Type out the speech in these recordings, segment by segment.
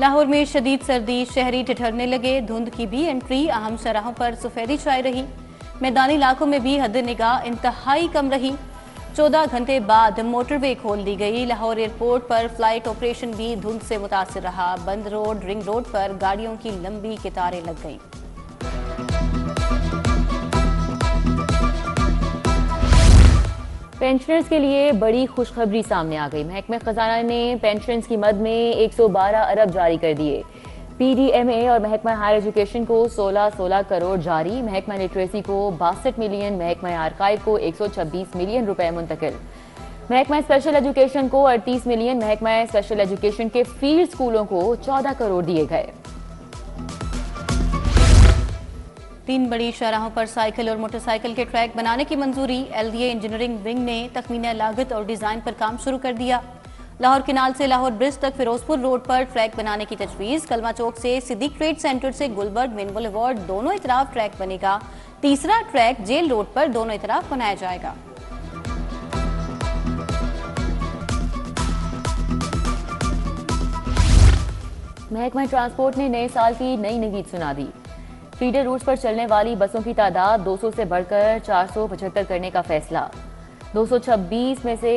लाहौर में शदीद सर्दी, शहरी ठिठुरने लगे। धुंध की भी एंट्री, अहम शराहों पर सफेदी छाई रही। मैदानी इलाकों में भी हद निगाह इंतहाई कम रही। 14 घंटे बाद मोटरवे खोल दी गई। लाहौर एयरपोर्ट पर फ्लाइट ऑपरेशन भी धुंध से मुतासिर रहा। बंद रोड, रिंग रोड पर गाड़ियों की लंबी कतारें लग गईं। पेंशनर्स के लिए बड़ी खुशखबरी सामने आ गई। महकमा खजाना ने पेंशन की मद में 112 अरब जारी कर दिए। पीडीएमए और महकमा हायर एजुकेशन को 16-16 करोड़ जारी। महकमा लिटरेसी को 62 मिलियन, महकमा आर्काइव को 126 मिलियन रुपए मुंतकिल। महकमा स्पेशल एजुकेशन को 38 मिलियन, महकमा स्पेशल एजुकेशन के फील्ड स्कूलों को 14 करोड़ दिए गए। 3 बड़ी शाहराहों पर साइकिल और मोटरसाइकिल के ट्रैक बनाने की मंजूरी। एलडीए इंजीनियरिंग विंग ने तखमीना लागत और डिजाइन पर काम शुरू कर दिया। लाहौर किनाल से लाहौर ब्रिज तक फिरोजपुर रोड पर ट्रैक बनाने की तजवीज। कलमा चौक से सिद्दीक ट्रेड सेंटर से गुलबर्ग मेन बुलेवार्ड दोनों इतराफ ट्रैक बनेगा। तीसरा ट्रैक जेल रोड पर दोनों इतराफ बनाया जाएगा। महकमा ट्रांसपोर्ट ने नए साल की नई नवीद सुना दी। फीडर रूट्स पर चलने वाली बसों की तादाद 200 से बढ़कर 475 करने का फैसला। 226 में से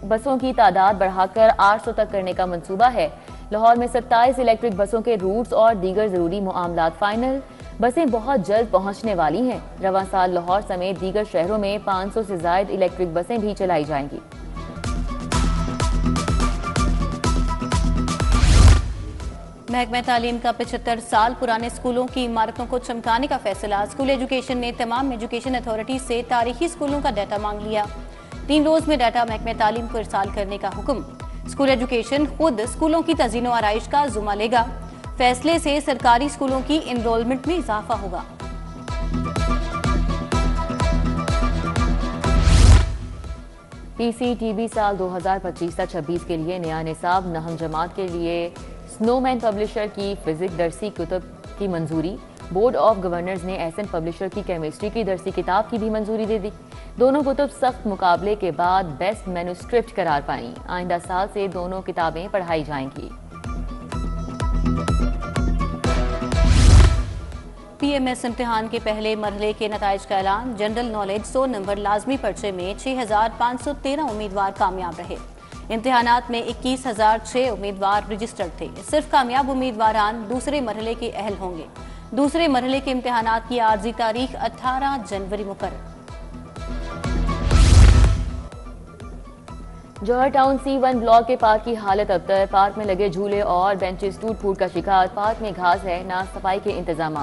बसों की तादाद बढ़ाकर 800 तक करने का मंसूबा है। लाहौर में 27 इलेक्ट्रिक बसों के रूट्स और दीगर जरूरी मामलात फाइनल। बसें बहुत जल्द पहुंचने वाली हैं। रवां साल लाहौर समेत दीगर शहरों में 500 से ज्यादा इलेक्ट्रिक बसें भी चलाई जाएंगी। महकमा तालीम का 75 साल पुराने स्कूलों की इमारतों को चमकाने का फैसला। स्कूल एजुकेशन ने तमाम एजुकेशन अथॉरिटी से तारीखी स्कूलों का डाटा मांग लिया। 3 रोज में डाटा महकमा तालीम को इरसाल करने का हुक्म। स्कूल एजुकेशन खुद स्कूलों की तज़ीनो आराइश का जुम्मा लेगा। फैसले से सरकारी स्कूलों की इनरोलमेंट में इजाफा होगा। पीसीटीबी साल 2025-26 के लिए नया निसाब। नहम जमात के लिए स्नोमैन पब्लिशर की फिजिक्स दरसी किताब की मंजूरी। बोर्ड ऑफ गवर्नर्स ने एसएन पब्लिशर की केमिस्ट्री की दरसी किताब की भी मंजूरी दे दी। दोनों कुतुब सख्त मुकाबले के बाद बेस्ट मैन्युस्क्रिप्ट करार पाई। आइंदा साल से दोनों किताबें पढ़ाई जाएंगी। पीएमएस इम्तिहान के पहले मरहले के नताइज का ऐलान। जनरल नॉलेज 100 नंबर लाजमी पर्चे में 6513 उम्मीदवार कामयाब रहे। इम्तिहानात में 21,006 उम्मीदवार रजिस्टर्ड थे। सिर्फ कामयाब उम्मीदवारान दूसरे मरहले के अहल होंगे। दूसरे मरहले के इम्तिहानात की आर्जी तारीख 18 जनवरी मुकर्रर। जौहर टाउन C1 ब्लॉक के पार्क की हालत अबतर। पार्क में लगे झूले और बेंचेस टूट फूट का शिकार। पार्क में घास है, ना सफाई के इंतजाम।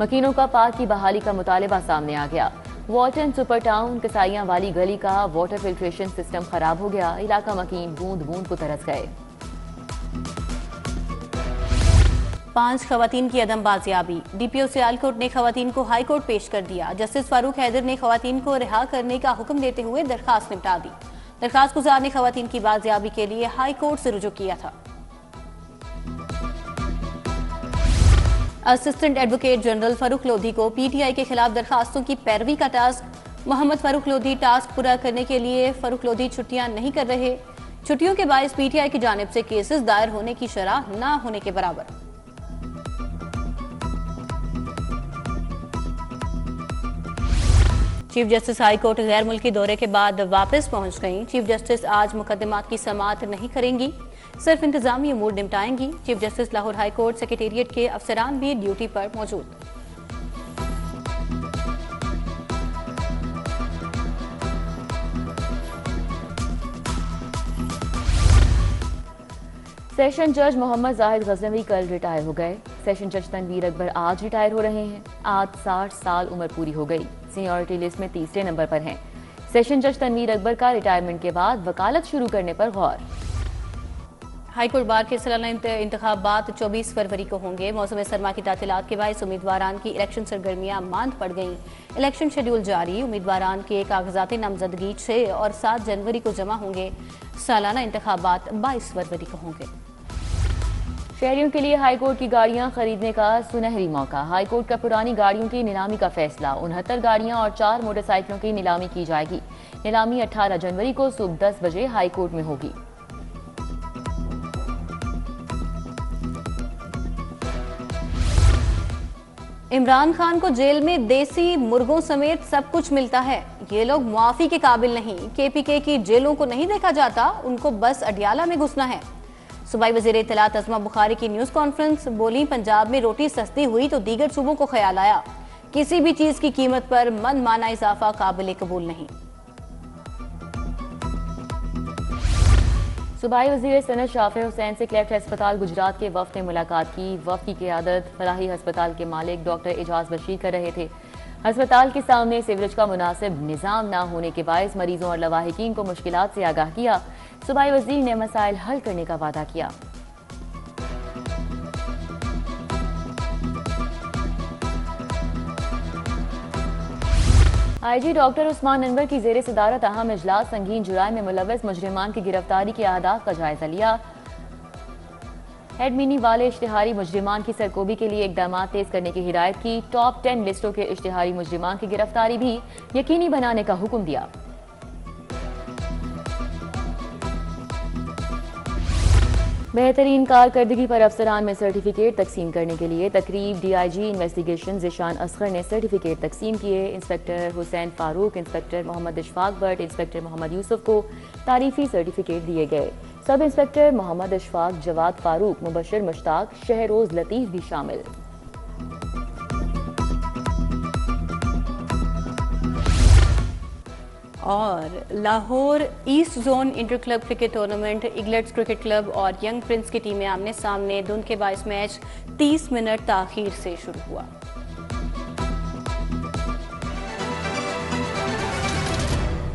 मकीनों का पार्क की बहाली का मुतालबा सामने आ गया। वॉल्टन सुपर टाउन कसाइयां वाली गली का वाटर फिल्ट्रेशन सिस्टम खराब हो गया। इलाका मकीन बूंद बूंद को तरस गए। 5 खवातीन की अदम बाजियाबी। डीपीओ सियालकोट ने खवातीन को हाई कोर्ट पेश कर दिया। जस्टिस फारूक हैदर ने खवातीन को रिहा करने का हुक्म देते हुए दरखास्त निपटा दी। दरखास्त गुजार ने खवातीन की बाजियाबी के लिए हाई कोर्ट से रुजू किया था। Assistant advocate general Farooq Lodhi को पीटीआई के खिलाफ दरखास्तों की पैरवी का टास्क। मोहम्मद फारूक लोधी टास्क पूरा करने के लिए फारूक लोधी छुट्टियां नहीं कर रहे। छुट्टियों के बायस पीटीआई की जानिब से केसेस दायर होने की शरह न होने के बराबर। चीफ जस्टिस हाई कोर्ट गैर मुल्की दौरे के बाद वापस पहुंच गईं। चीफ जस्टिस आज मुकदमात की समाअत नहीं करेंगी, सिर्फ इंतजामी अमूर निपटाएंगी। Chief justice Lahore high court secretariat के अफसरान भी ड्यूटी पर मौजूद। सेशन जज मोहम्मद जाहिद गजनवी कल रिटायर हो गए। सेशन जज तनवीर अकबर आज रिटायर हो रहे हैं। आज 60 साल उम्र पूरी हो गई। सीनियरिटी लिस्ट में तीसरे नंबर पर हैं। सेशन जज तनवीर अकबर का रिटायरमेंट के बाद वकालत शुरू करने पर गौर। हाईकोर्ट बार के सालाना इंतखाबात 24 फरवरी को होंगे। मौसम सरमा की तातीलात के बायस उम्मीदवारान की इलेक्शन सरगर्मियां मांद पड़ गईं। इलेक्शन शेड्यूल जारी। उम्मीदवारान के कागजात नामजदगी 6 और 7 जनवरी को जमा होंगे। सालाना इंतखाबात 22 फरवरी को होंगे। शहरियों के लिए हाईकोर्ट की गाड़ियां खरीदने का सुनहरी मौका। हाईकोर्ट का पुरानी गाड़ियों की नीलामी का फैसला। 69 गाड़ियां और 4 मोटरसाइकिलों की नीलामी की जाएगी। नीलामी 18 जनवरी को सुबह 10 बजे हाईकोर्ट में होगी। इमरान खान को जेल में देसी मुर्गों समेत सब कुछ मिलता है। ये लोग मुआफी के काबिल नहीं। केपीके की जेलों को नहीं देखा जाता, उनको बस अडियाला में घुसना है। सूबाई वज़ीर इत्तलात अज़मा बुखारी की न्यूज़ कॉन्फ्रेंस। बोली, पंजाब में रोटी सस्ती हुई तो दीगर सूबों को ख्याल आया। किसी भी चीज की कीमत पर मनमाना इजाफा काबिल कबूल नहीं। सूबाई वज़ीर सनत शाफिर हुसैन से क्लेफ्ट अस्पताल गुजरात के वफ़द ने मुलाकात की। वफ़द की क़यादत फलाही अस्पताल के मालिक डॉक्टर एजाज बशीर कर रहे थे। अस्पताल के सामने सीवरेज का मुनासिब निज़ाम न होने के बायस मरीजों और लवाहिकीन को मुश्किलात से आगाह किया। सूबाई वज़ीर ने मसाइल हल करने का वादा किया। IG डॉक्टर उस्मान अनवर की जेर सदारत अहम इजलास संगीन जुराम में मुलव्वस मुजरिमान की गिरफ्तारी के अहदाफ का जायजा लिया। हेड मिनी वाले इश्तिहारी मुजरिमान की सरकोबी के लिए इकदाम तेज करने की हिदायत की। टॉप 10 लिस्टों के इश्तिहारी मुजरिमान की गिरफ्तारी भी यकीनी बनाने का हुक्म दिया। बेहतरीन कारकर्दगी पर अफसरान में सर्टिफिकेट तकसीम करने के लिए तकरीब DIG इन्वेस्टिगेशन ज़िशान असगर ने सर्टिफिकेट तकसीम किए। Inspector Hussain Farooq, inspector Mohammad Ishfaq Bhatt, inspector Mohammad Yousuf को तारीफी सर्टिफिकेट दिए गए। सब इंस्पेक्टर मोहम्मद इशफाक, जवाद फारूक, मुबशर मुश्ताक, शहरोज लतीफ भी शामिल। और Lahore east zone inter club cricket tournament eaglets cricket club और यंग प्रिंस की टीमें आमने सामने। धुंध के बायस मैच 30 मिनट ताखीर से शुरू हुआ।